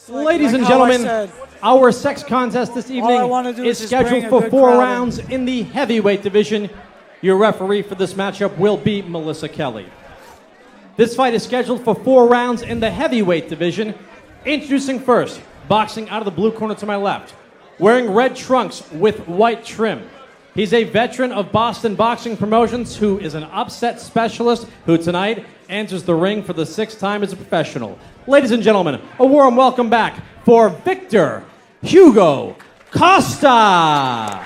Ladies and gentlemen, our sex contest this evening is scheduled for 4 rounds in the heavyweight division. Your referee for this matchup will be Melissa Kelly. This fight is scheduled for 4 rounds in the heavyweight division. Introducing first, boxing out of the blue corner to my left, wearing red trunks with white trim. He's a veteran of Boston Boxing Promotions who is an upset specialist who tonight enters the ring for the 6th time as a professional. Ladies and gentlemen, a warm welcome back for Victor Hugo Costa.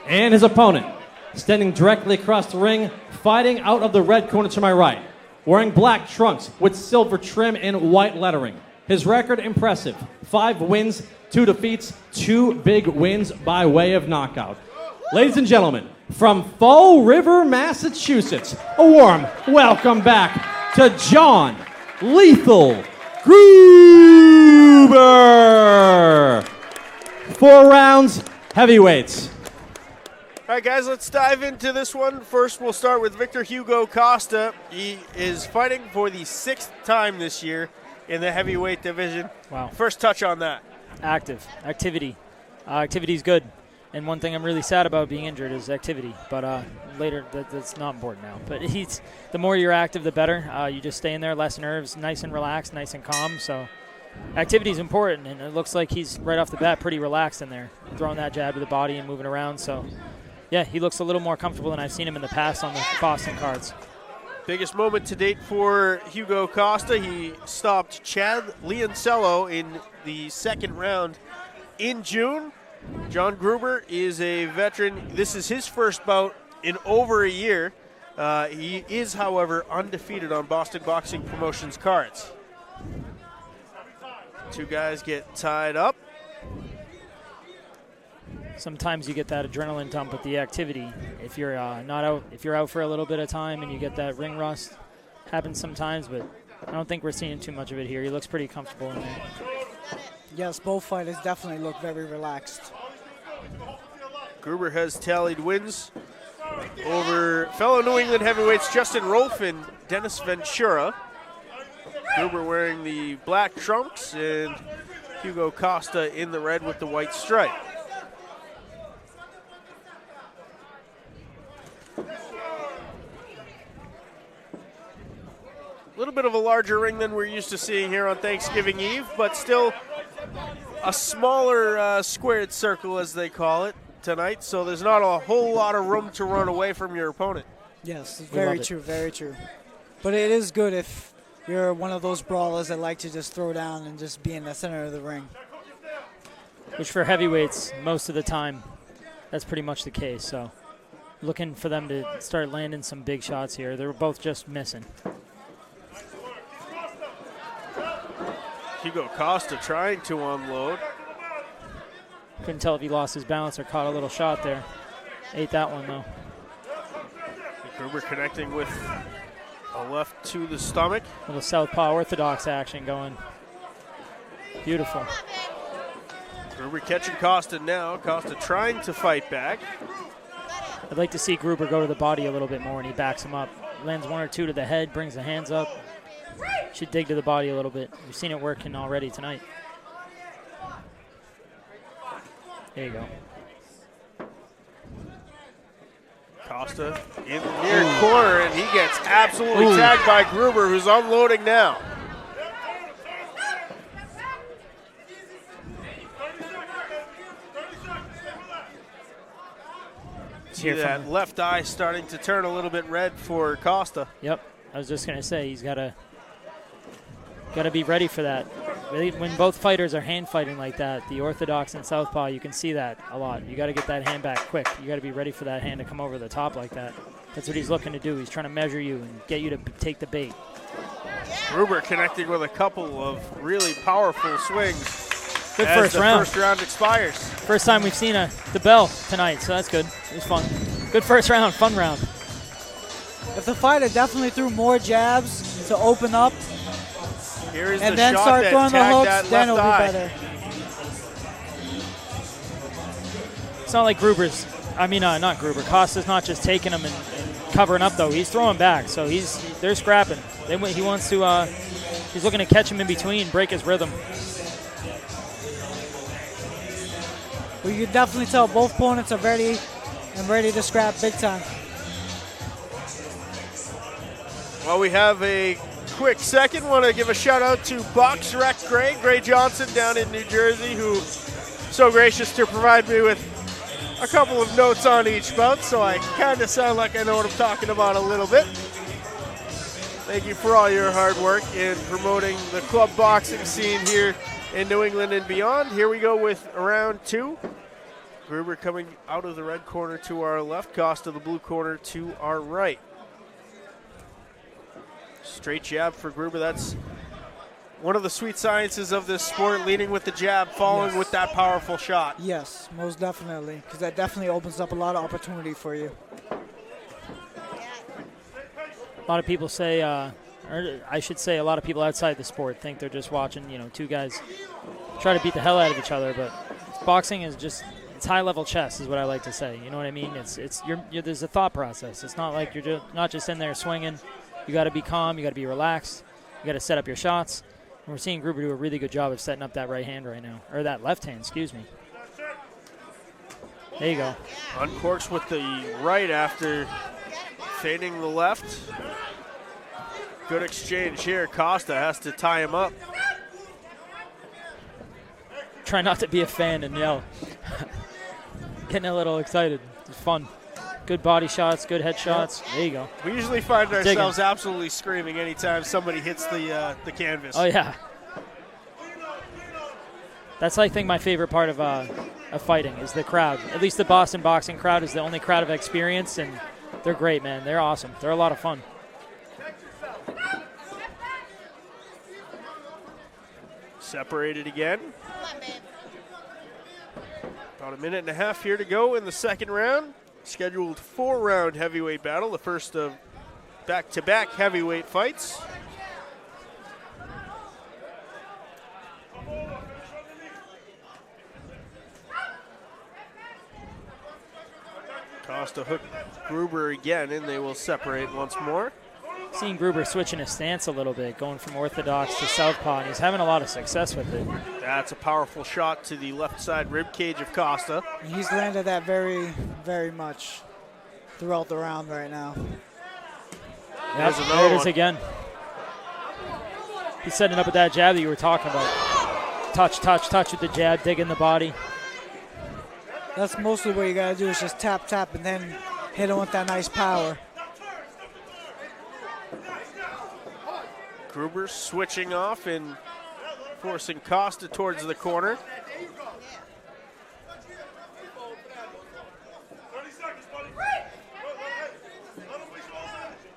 And his opponent, standing directly across the ring, fighting out of the red corner to my right, wearing black trunks with silver trim and white lettering. His record impressive, 5 wins, 2 defeats, 2 big wins by way of knockout. Ladies and gentlemen, from Fall River, Massachusetts, a warm welcome back to John Lethal Gruber. 4 rounds, heavyweights. All right, guys, let's dive into this one. First, we'll start with Victor Hugo Costa. He is fighting for the 6th time this year in the heavyweight division. Wow. First touch on that. Activity is good. And one thing I'm really sad about being injured is activity. But later, that's not important now. But the more you're active, the better. You just stay in there, less nerves, nice and relaxed, nice and calm. So activity is important, and it looks like he's right off the bat pretty relaxed in there, throwing that jab to the body and moving around. So, yeah, he looks a little more comfortable than I've seen him in the past on the Boston cards. Biggest moment to date for Hugo Costa. He stopped Chad Leoncello in the 2nd round in June. John Gruber is a veteran. This is his first bout in over a year. He is, however, undefeated on Boston Boxing Promotions cards. 2 guys get tied up. Sometimes you get that adrenaline dump with the activity. If you're if you're out for a little bit of time and you get that ring rust, happens sometimes, but I don't think we're seeing too much of it here. He looks pretty comfortable in there. Yes, both fighters definitely look very relaxed. Gruber has tallied wins over fellow New England heavyweights Justin Rolfe and Dennis Ventura. Gruber wearing the black trunks and Hugo Costa in the red with the white stripe. A little bit of a larger ring than we're used to seeing here on Thanksgiving Eve, but still a smaller squared circle, as they call it, tonight. So there's not a whole lot of room to run away from your opponent. Yes, very true, very true. But it is good if you're one of those brawlers that like to just throw down and just be in the center of the ring. Which for heavyweights, most of the time, that's pretty much the case. So looking for them to start landing some big shots here. They were both just missing. Hugo Costa trying to unload. Couldn't tell if he lost his balance or caught a little shot there. Ate that one, though. Gruber connecting with a left to the stomach. A little southpaw orthodox action going. Beautiful. Gruber catching Costa now. Costa trying to fight back. I'd like to see Gruber go to the body a little bit more when he backs him up. Lands 1 or 2 to the head, brings the hands up. Should dig to the body a little bit. We've seen it working already tonight. There you go. Costa in the near corner, and he gets absolutely tagged by Gruber, who's unloading now. See that left eye starting to turn a little bit red for Costa. Yep. I was just going to say, he's got to be ready for that. Really, when both fighters are hand fighting like that, the orthodox and southpaw, you can see that a lot. You got to get that hand back quick. You got to be ready for that hand to come over the top like that. That's what he's looking to do. He's trying to measure you and get you to take the bait. Gruber connecting with a couple of really powerful swings. Good first round. First round expires. First time we've seen the bell tonight, so that's good. It was fun. Good first round, fun round. If the fighter definitely threw more jabs to open up and then start throwing the hooks, then it'll be better. It's not like not Gruber. Costa's not just taking him and covering up though. He's throwing back, so they're scrapping. He wants to. He's looking to catch him in between, break his rhythm. Well, you can definitely tell both opponents are ready to scrap big time. Well, we have a quick second. Want to give a shout out to Box Rec Gray Johnson down in New Jersey, who so gracious to provide me with a couple of notes on each bout, so I kind of sound like I know what I'm talking about a little bit. Thank you for all your hard work in promoting the club boxing scene here in New England and beyond. Here we go with round 2. Gruber coming out of the red corner to our left, Costa the blue corner to our right. Straight jab for Gruber. That's one of the sweet sciences of this sport, leading with the jab, following with that powerful shot. Yes, most definitely, because that definitely opens up a lot of opportunity for you. A lot of people say, or I should say a lot of people outside the sport think they're just watching, two guys try to beat the hell out of each other, but boxing is just, it's high-level chess is what I like to say. You know what I mean? There's a thought process. It's not like you're not just in there swinging. You got to be calm. You got to be relaxed. You got to set up your shots. And we're seeing Gruber do a really good job of setting up that right hand right now, or that left hand, excuse me. There you go. Uncorks with the right after fading the left. Good exchange here. Costa has to tie him up. Try not to be a fan and yell. Getting a little excited. It's fun. Good body shots, good head shots. There you go. We usually find ourselves absolutely screaming anytime somebody hits the canvas. Oh, yeah. That's, I think, my favorite part of fighting is the crowd. At least the Boston boxing crowd is the only crowd of experience, and they're great, man. They're awesome. They're a lot of fun. Separated again. About a minute and a half here to go in the second round. Scheduled 4-round heavyweight battle, the first of back-to-back heavyweight fights. Costa hooked Gruber again, and they will separate once more. Seeing Gruber switching his stance a little bit, going from orthodox to southpaw, and he's having a lot of success with it. That's a powerful shot to the left side rib cage of Costa. He's landed that very, very much throughout the round right now. Yep, there it is again. He's setting up with that jab that you were talking about. Touch, touch, touch with the jab, digging the body. That's mostly what you got to do is just tap, tap, and then hit him with that nice power. Gruber switching off and forcing Costa towards the corner.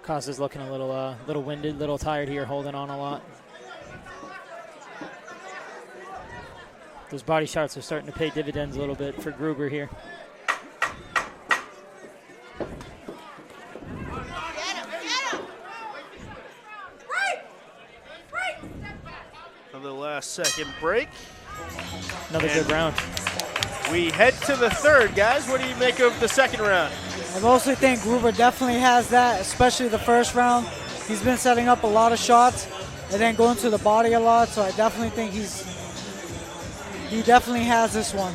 Costa's looking a little winded, little tired here, holding on a lot. Those body shots are starting to pay dividends a little bit for Gruber here. The last second break. Another good round. We head to the third, guys. What do you make of the second round? I mostly think Gruber definitely has that, especially the first round. He's been setting up a lot of shots and then going to the body a lot, so I definitely think he definitely has this one.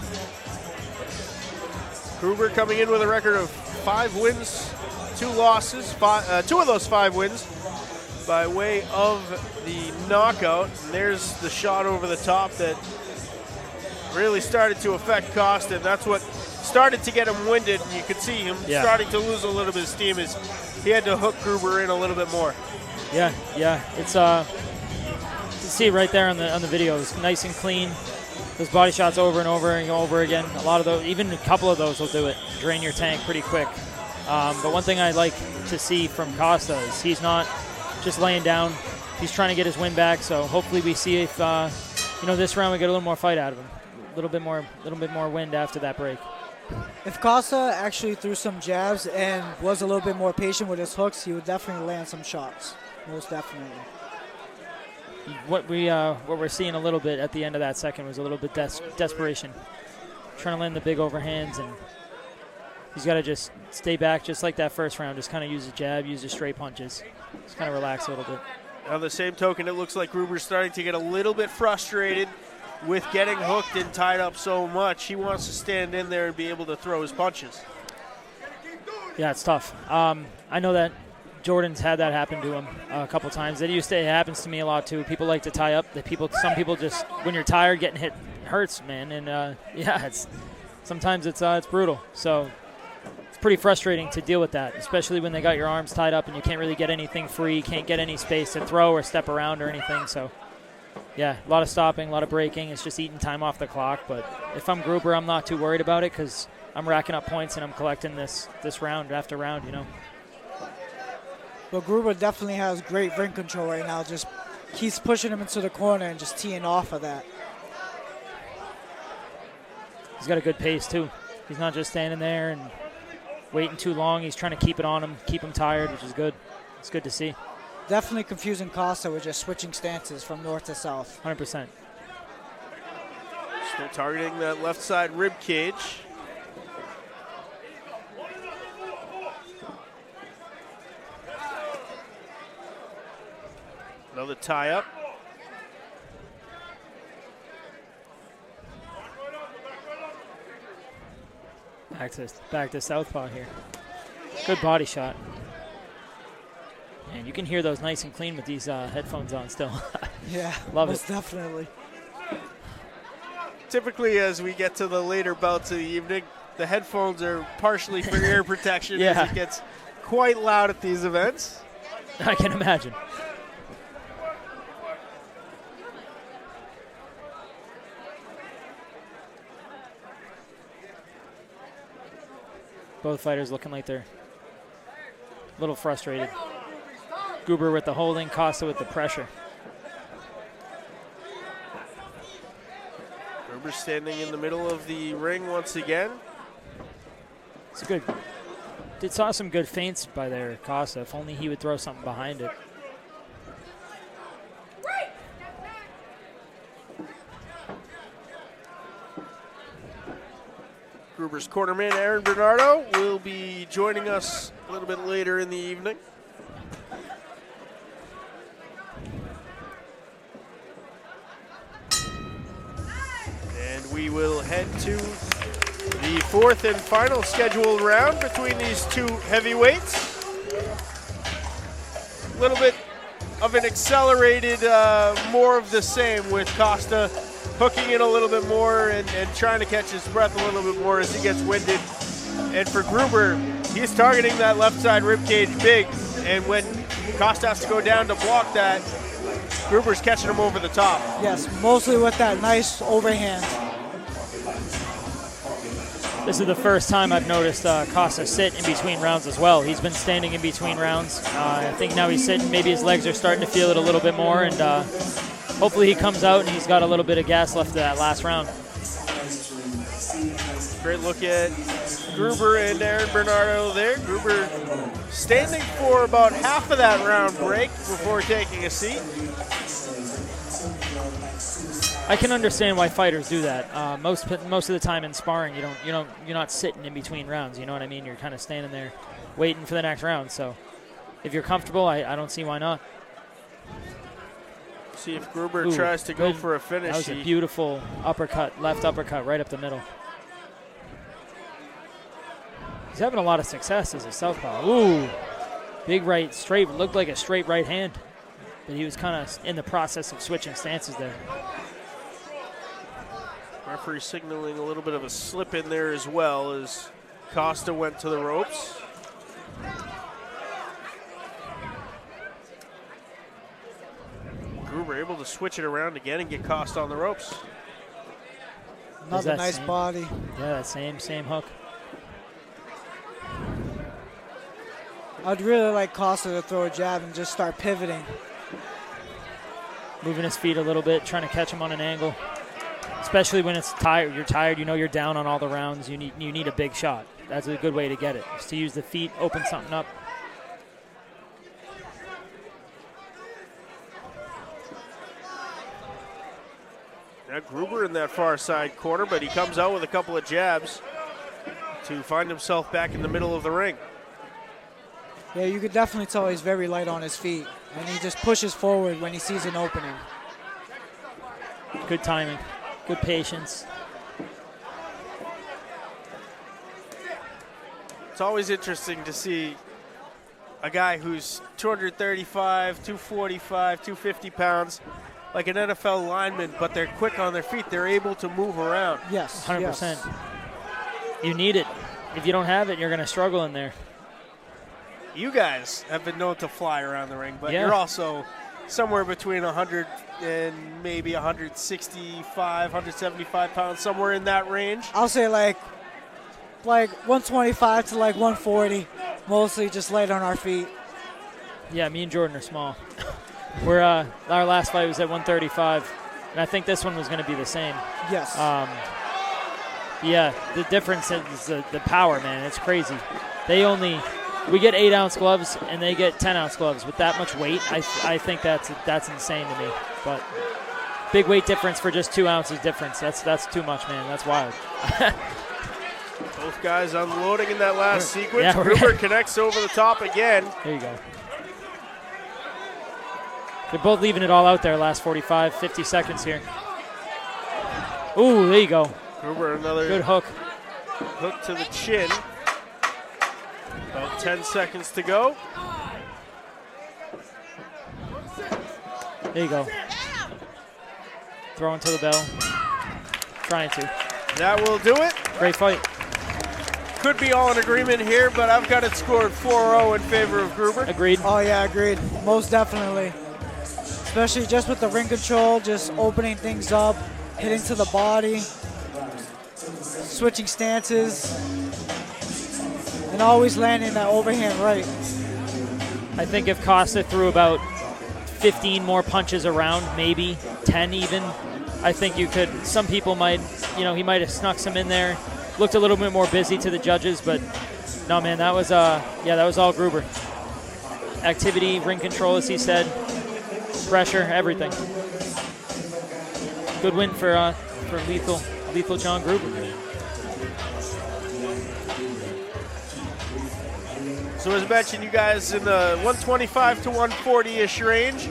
Gruber coming in with a record of 5 wins, 2 losses. 2 of those 5 wins by way of the knockout. And there's the shot over the top that really started to affect Costa, and that's what started to get him winded. You could see him starting to lose a little bit of steam as he had to hook Gruber in a little bit more. Yeah. It's you can see it right there on the video. It's nice and clean. Those body shots over and over and over again. A lot of those, even a couple of those will do it. Drain your tank pretty quick. But one thing I like to see from Costa is he's not just laying down. He's trying to get his win back. So hopefully we see if this round we get a little more fight out of him. A little bit more wind after that break. If Costa actually threw some jabs and was a little bit more patient with his hooks, he would definitely land some shots. Most definitely. What we're seeing a little bit at the end of that second was a little bit desperation, trying to land the big overhands, and He's got to just stay back just like that first round. Just kind of use a jab, use the straight punches. Just kind of relax a little bit. On the same token, it looks like Gruber's starting to get a little bit frustrated with getting hooked and tied up so much. He wants to stand in there and be able to throw his punches. Yeah, it's tough. I know that Jordan's had that happen to him a couple times. It happens to me a lot too. People like to tie up. Some people just, when you're tired, getting hit hurts, man. And sometimes it's brutal. So it's pretty frustrating to deal with that, especially when they got your arms tied up and you can't really get anything free, can't get any space to throw or step around or anything. So yeah, a lot of stopping, a lot of breaking. It's just eating time off the clock. But if I'm Gruber, I'm not too worried about it because I'm racking up points and I'm collecting this round after round, you know. Well, Gruber definitely has great ring control right now. Just keeps pushing him into the corner and just teeing off of that. He's got a good pace, too. He's not just standing there and waiting too long. He's trying to keep it on him, keep him tired, which is good. It's good to see. Definitely confusing Costa with just switching stances from north to south. 100%. Still targeting that left side rib cage. Another tie up. Back to southpaw here. Good body shot. And you can hear those nice and clean with these headphones on still. Yeah, love most it. Definitely. Typically, as we get to the later bouts of the evening, the headphones are partially for ear protection as it gets quite loud at these events. I can imagine. Both fighters looking like they're a little frustrated. Gruber with the holding, Costa with the pressure. Gruber standing in the middle of the ring once again. It's good. Saw some good feints by there, Costa. If only he would throw something behind it. Gruber's cornerman, Aaron Bernardo, will be joining us a little bit later in the evening. And we will head to the fourth and final scheduled round between these two heavyweights. A little bit of an accelerated, more of the same with Costa hooking in a little bit more and trying to catch his breath a little bit more as he gets winded. And for Gruber, he's targeting that left side ribcage big, and when Costa has to go down to block that, Gruber's catching him over the top. Yes, mostly with that nice overhand. This is the first time I've noticed Costa sit in between rounds as well. He's been standing in between rounds. I think now he's sitting. Maybe his legs are starting to feel it a little bit more, and hopefully he comes out and he's got a little bit of gas left of that last round. Great look at Gruber and Aaron Bernardo there. Gruber standing for about half of that round break before taking a seat. I can understand why fighters do that. Most of the time in sparring, you're not sitting in between rounds. You know what I mean? You're kind of standing there, waiting for the next round. So, if you're comfortable, I don't see why not. See if Gruber tries to go for a finish. That was a beautiful uppercut, left uppercut, right up the middle. He's having a lot of success as a southpaw. Ooh, big right, straight. Looked like a straight right hand, but he was kind of in the process of switching stances there. Referee signaling a little bit of a slip in there as well as Costa went to the ropes. Gruber able to switch it around again and get Costa on the ropes. Another nice body. Yeah, that same hook. I'd really like Costa to throw a jab and just start pivoting. Moving his feet a little bit, trying to catch him on an angle. Especially when it's tired. You're tired, you're down on all the rounds. You need a big shot. That's a good way to get it, is to use the feet, open something up. Now Gruber in that far side corner, but he comes out with a couple of jabs to find himself back in the middle of the ring. Yeah, you could definitely tell he's very light on his feet, and he just pushes forward when he sees an opening. Good timing, good patience. It's always interesting to see a guy who's 235, 245, 250 pounds, like an NFL lineman, but they're quick on their feet. They're able to move around. Yes, 100%. yes. You need it. If you don't have it, you're going to struggle in there. You guys have been known to fly around the ring, but Yeah. you're also somewhere between 100 and maybe 165, 175 pounds, somewhere in that range. I'll say like 125 to like 140, mostly just light on our feet. Yeah, me and Jordan are small. We're our last fight was at 135, and I think this one was going to be the same. Yes. Yeah, the difference is the power, man. It's crazy. We get 8-ounce gloves, and they get 10-ounce gloves. With that much weight, I think that's insane to me. But big weight difference for just 2 ounces difference. That's too much, man. That's wild. Both guys unloading in that last sequence. Yeah, Gruber connects over the top again. There you go. They're both leaving it all out there last 45, 50 seconds here. Ooh, there you go. Gruber, another Good hook. hook to the chin. About 10 seconds to go. There you go. Throwing to the bell. Trying to. That will do it. Great fight. Could be all in agreement here, but I've got it scored 4-0 in favor of Gruber. Agreed. Oh, yeah, agreed. Most definitely. Especially just with the ring control, just opening things up, hitting to the body, switching stances, and always landing that overhand right. I think if Costa threw about 15 more punches around, maybe 10 even, I think you could, some people might, he might have snuck some in there. Looked a little bit more busy to the judges, but no, man, that was all Gruber. Activity, ring control, as he said, pressure, everything. Good win for lethal John Gruber. So as mentioned, you guys in the 125 to 140-ish range.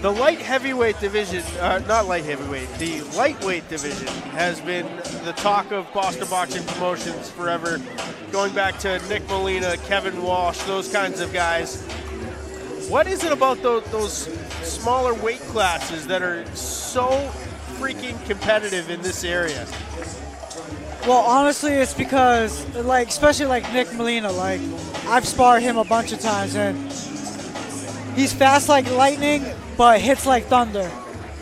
The light heavyweight division, not light heavyweight, the lightweight division has been the talk of Boston Boxing Promotions forever, going back to Nick Molina, Kevin Walsh, those kinds of guys. What is it about those smaller weight classes that are so freaking competitive in this area? Well, honestly, it's because, especially Nick Molina, I've sparred him a bunch of times, and he's fast like lightning, but hits like thunder.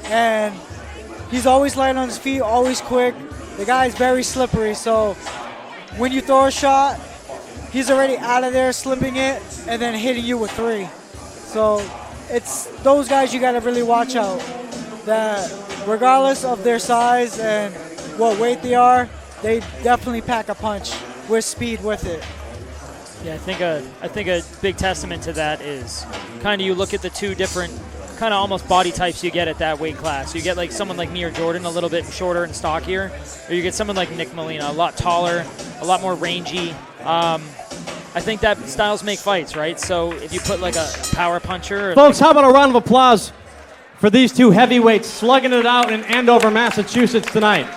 And he's always light on his feet, always quick. The guy's very slippery, so when you throw a shot, he's already out of there, slipping it, and then hitting you with 3. So it's those guys you got to really watch out. That regardless of their size and what weight they are, they definitely pack a punch with speed with it. Yeah, I think a big testament to that is kind of you look at the two different kind of almost body types you get at that weight class. You get someone like me or Jordan, a little bit shorter and stockier, or you get someone like Nick Molina, a lot taller, a lot more rangy. I think that styles make fights, right? So if you put a power puncher. Folks, how about a round of applause for these two heavyweights slugging it out in Andover, Massachusetts tonight.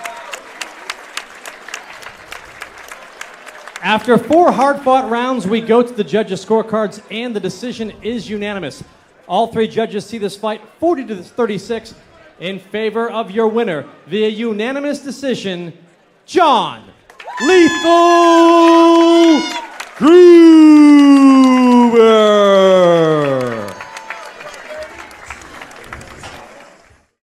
After 4 hard-fought rounds, we go to the judges' scorecards, and the decision is unanimous. All 3 judges see this fight 40-36 in favor of your winner via unanimous decision, John Lethal Gruber.